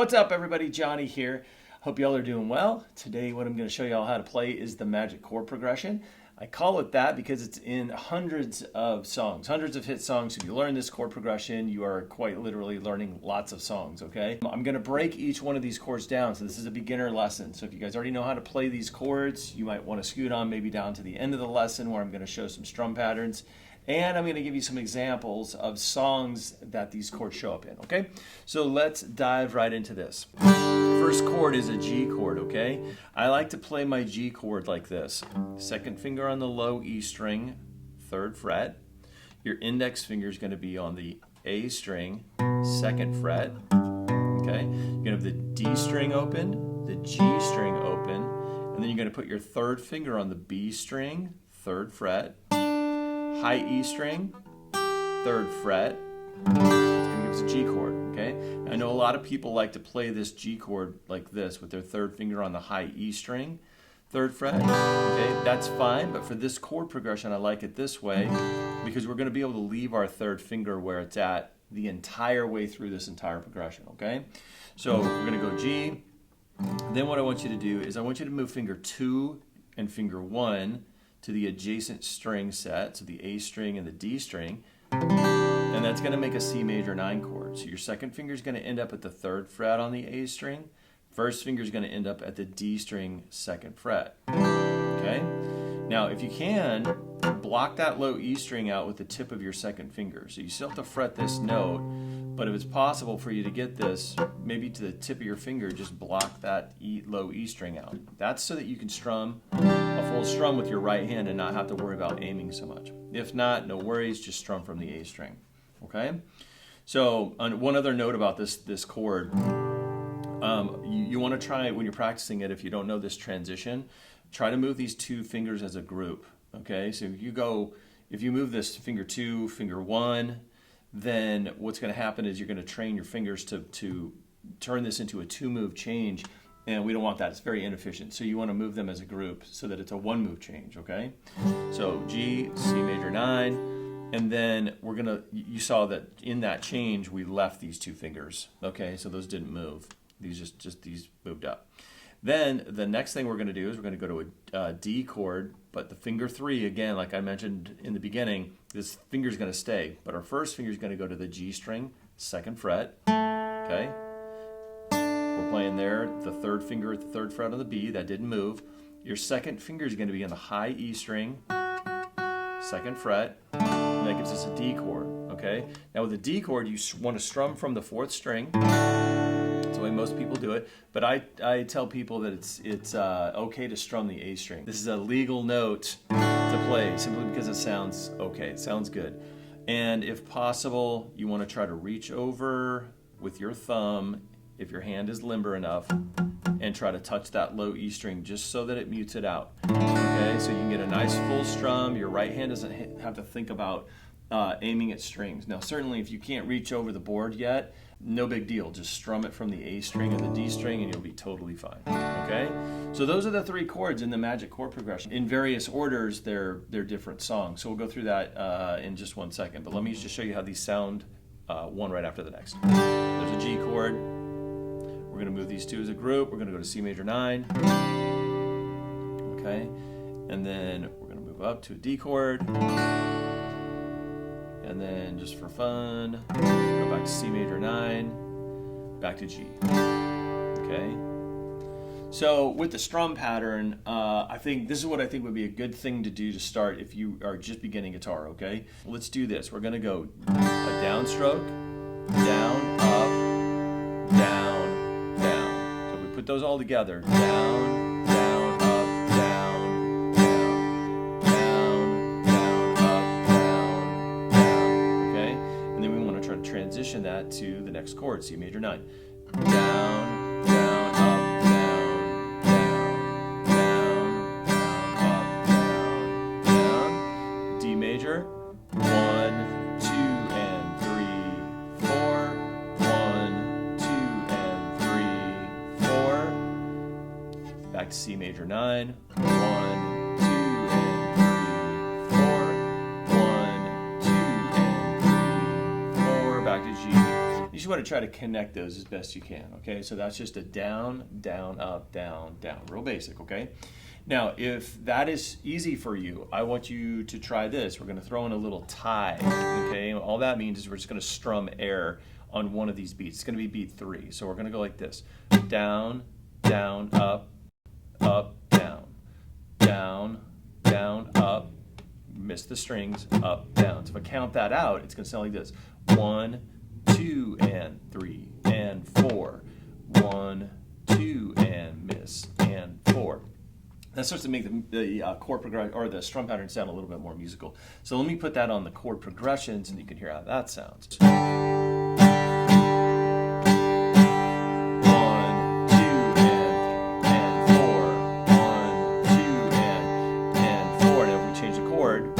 What's up, everybody? Johnny here. Hope y'all are doing well. Today what I'm going to show y'all how to play is the magic chord progression. I call it that because it's in hundreds of songs, hundreds of hit songs. If you learn this chord progression, you are quite literally learning lots of songs, okay? I'm going to break each one of these chords down, so this is a beginner lesson. So if you guys already know how to play these chords, you might want to scoot on maybe down to the end of the lesson where I'm going to show some strum patterns. And I'm going to give you some examples of songs that these chords show up in, okay? So let's dive right into this. First chord is a G chord, okay? I like to play my G chord like this. Second finger on the low E string, third fret. Your index finger is going to be on the A string, second fret, okay? You're going to have the D string open, the G string open, and then you're going to put your third finger on the B string, third fret, high E string, third fret. It's going to give us a G chord, okay? I know a lot of people like to play this G chord like this with their third finger on the high E string, third fret, okay? That's fine, but for this chord progression, I like it this way because we're going to be able to leave our third finger where it's at the entire way through this entire progression, okay? So we're going to go G. Then what I want you to do is I want you to move finger 2 and finger 1 to the adjacent string set, so the A string and the D string, and that's going to make a C major 9 chord. So your second finger is going to end up at the third fret on the A string, first finger is going to end up at the D string, second fret. Okay? Now, if you can, block that low E string out with the tip of your second finger. So you still have to fret this note, but if it's possible for you to get this maybe to the tip of your finger, just block that low E string out. That's so that you can strum a full strum with your right hand and not have to worry about aiming so much. If not, no worries, just strum from the A string. Okay? So one other note about this chord, you want to try when you're practicing it, if you don't know this transition, try to move these two fingers as a group. Okay? So if you move this finger 2, finger 1, then what's going to happen is you're going to train your fingers to turn this into a 2-move change, and we don't want that. It's very inefficient. So you want to move them as a group so that it's a 1-move change, okay? So G, C major 9, and then you saw that in that change we left these two fingers, okay? So those didn't move. These these moved up. Then the next thing we're going to do is we're going to go to a D chord, but the finger 3, again, like I mentioned in the beginning, this finger is going to stay, but our first finger is going to go to the G string, second fret, okay? We're playing there, the third finger at the third fret on the B, that didn't move. Your second finger is going to be on the high E string, second fret, and that gives us a D chord, okay? Now with the D chord, you want to strum from the 4th string. That's the way most people do it, but I tell people that it's okay to strum the A string. This is a legal note to play simply because it sounds okay, it sounds good. And if possible, you want to try to reach over with your thumb, if your hand is limber enough, and try to touch that low E string just so that it mutes it out. Okay, so you can get a nice full strum. Your right hand doesn't have to think about aiming at strings. Now certainly if you can't reach over the board yet, no big deal. Just strum it from the A string and the D string and you'll be totally fine. Okay? So those are the 3 chords in the magic chord progression. In various orders, they're different songs. So we'll go through that in just one second. But let me just show you how these sound one right after the next. There's a G chord. We're going to move these two as a group. We're going to go to C major 9. Okay? And then we're going to move up to a D chord. And then just for fun, go back to C major 9, back to G. Okay? So with the strum pattern, I think this is what I think would be a good thing to do to start if you are just beginning guitar, okay? Let's do this. We're going to go a downstroke, down, up, down, down. So if we put those all together, down, transition that to the next chord, C major 9. Down, down, up, down, down, down, down, up, down, down. D major, 1, 2, and 3, 4. 1, 2, and 3, 4. Back to C major 9. 1, just want to try to connect those as best you can, okay? So that's just a down, down, up, down, down, real basic, okay? Now, if that is easy for you, I want you to try this. We're going to throw in a little tie, okay? All that means is we're just going to strum air on one of these beats. It's going to be beat 3. So we're going to go like this. Down, down, up, up, down, down, down, up, miss the strings, up, down. So if I count that out, it's going to sound like this. 1, 2, and 3, and 4. 1, 2, and miss, and 4. That starts to make the chord progression or the strum pattern sound a little bit more musical. So let me put that on the chord progressions, and you can hear how that sounds. 1, 2, and 4. 1, 2, and 4. Now if we change the chord.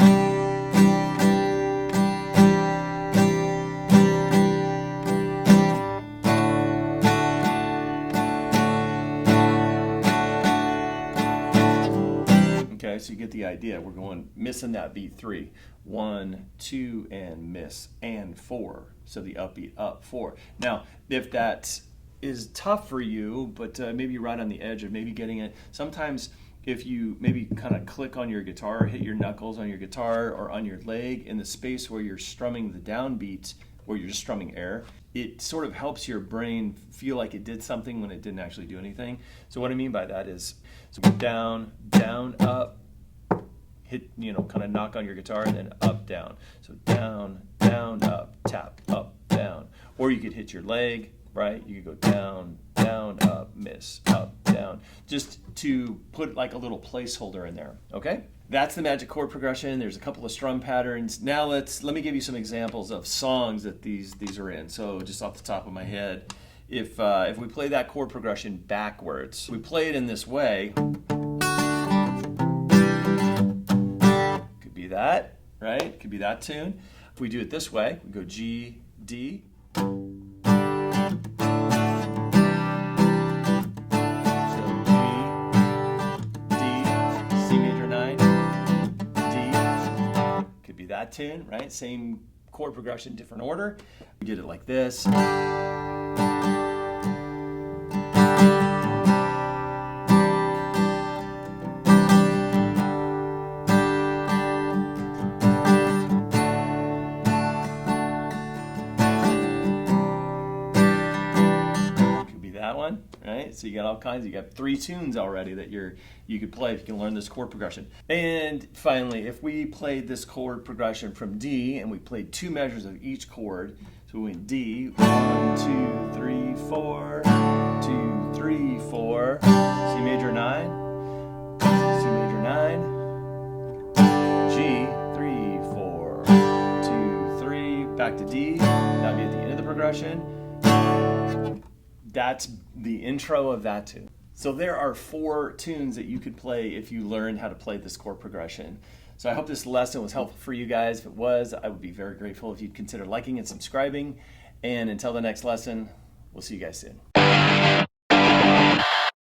Okay, so you get the idea. We're going missing that beat 3. 1, 2, and miss, and 4. So the upbeat up 4. Now, if that is tough for you, but maybe you're right on the edge of maybe getting it, sometimes if you maybe kind of click on your guitar, or hit your knuckles on your guitar or on your leg in the space where you're strumming the downbeat, where you're just strumming air, it sort of helps your brain feel like it did something when it didn't actually do anything. So what I mean by that is, so down, down, up, hit, kind of knock on your guitar, and then up, down. So down, down, up, tap, up, down. Or you could hit your leg, right? You could go down, down, up, miss, up, down. Just to put like a little placeholder in there, okay? That's the magic chord progression. There's a couple of strum patterns. Now let me give you some examples of songs that these are in. So just off the top of my head, if we play that chord progression backwards, we play it in this way. Could be that, right? Could be that tune. If we do it this way, we go G, D. That tune, right? Same chord progression, different order. We did it like this. Could be that one, right? So you got all kinds. You got 3 tunes already that you could play if you can learn this chord progression. And finally, if we played this chord progression from D and we played 2 measures of each chord, so we went D, 1, 2, 3, 4, 2, 3, 4, C major 9, C major 9, G, 3, 4, 2, 3, back to D. That'd be at the end of the progression. That's the intro of that tune. So there are 4 tunes that you could play if you learned how to play this chord progression. So I hope this lesson was helpful for you guys. If it was, I would be very grateful if you'd consider liking and subscribing. And until the next lesson, we'll see you guys soon.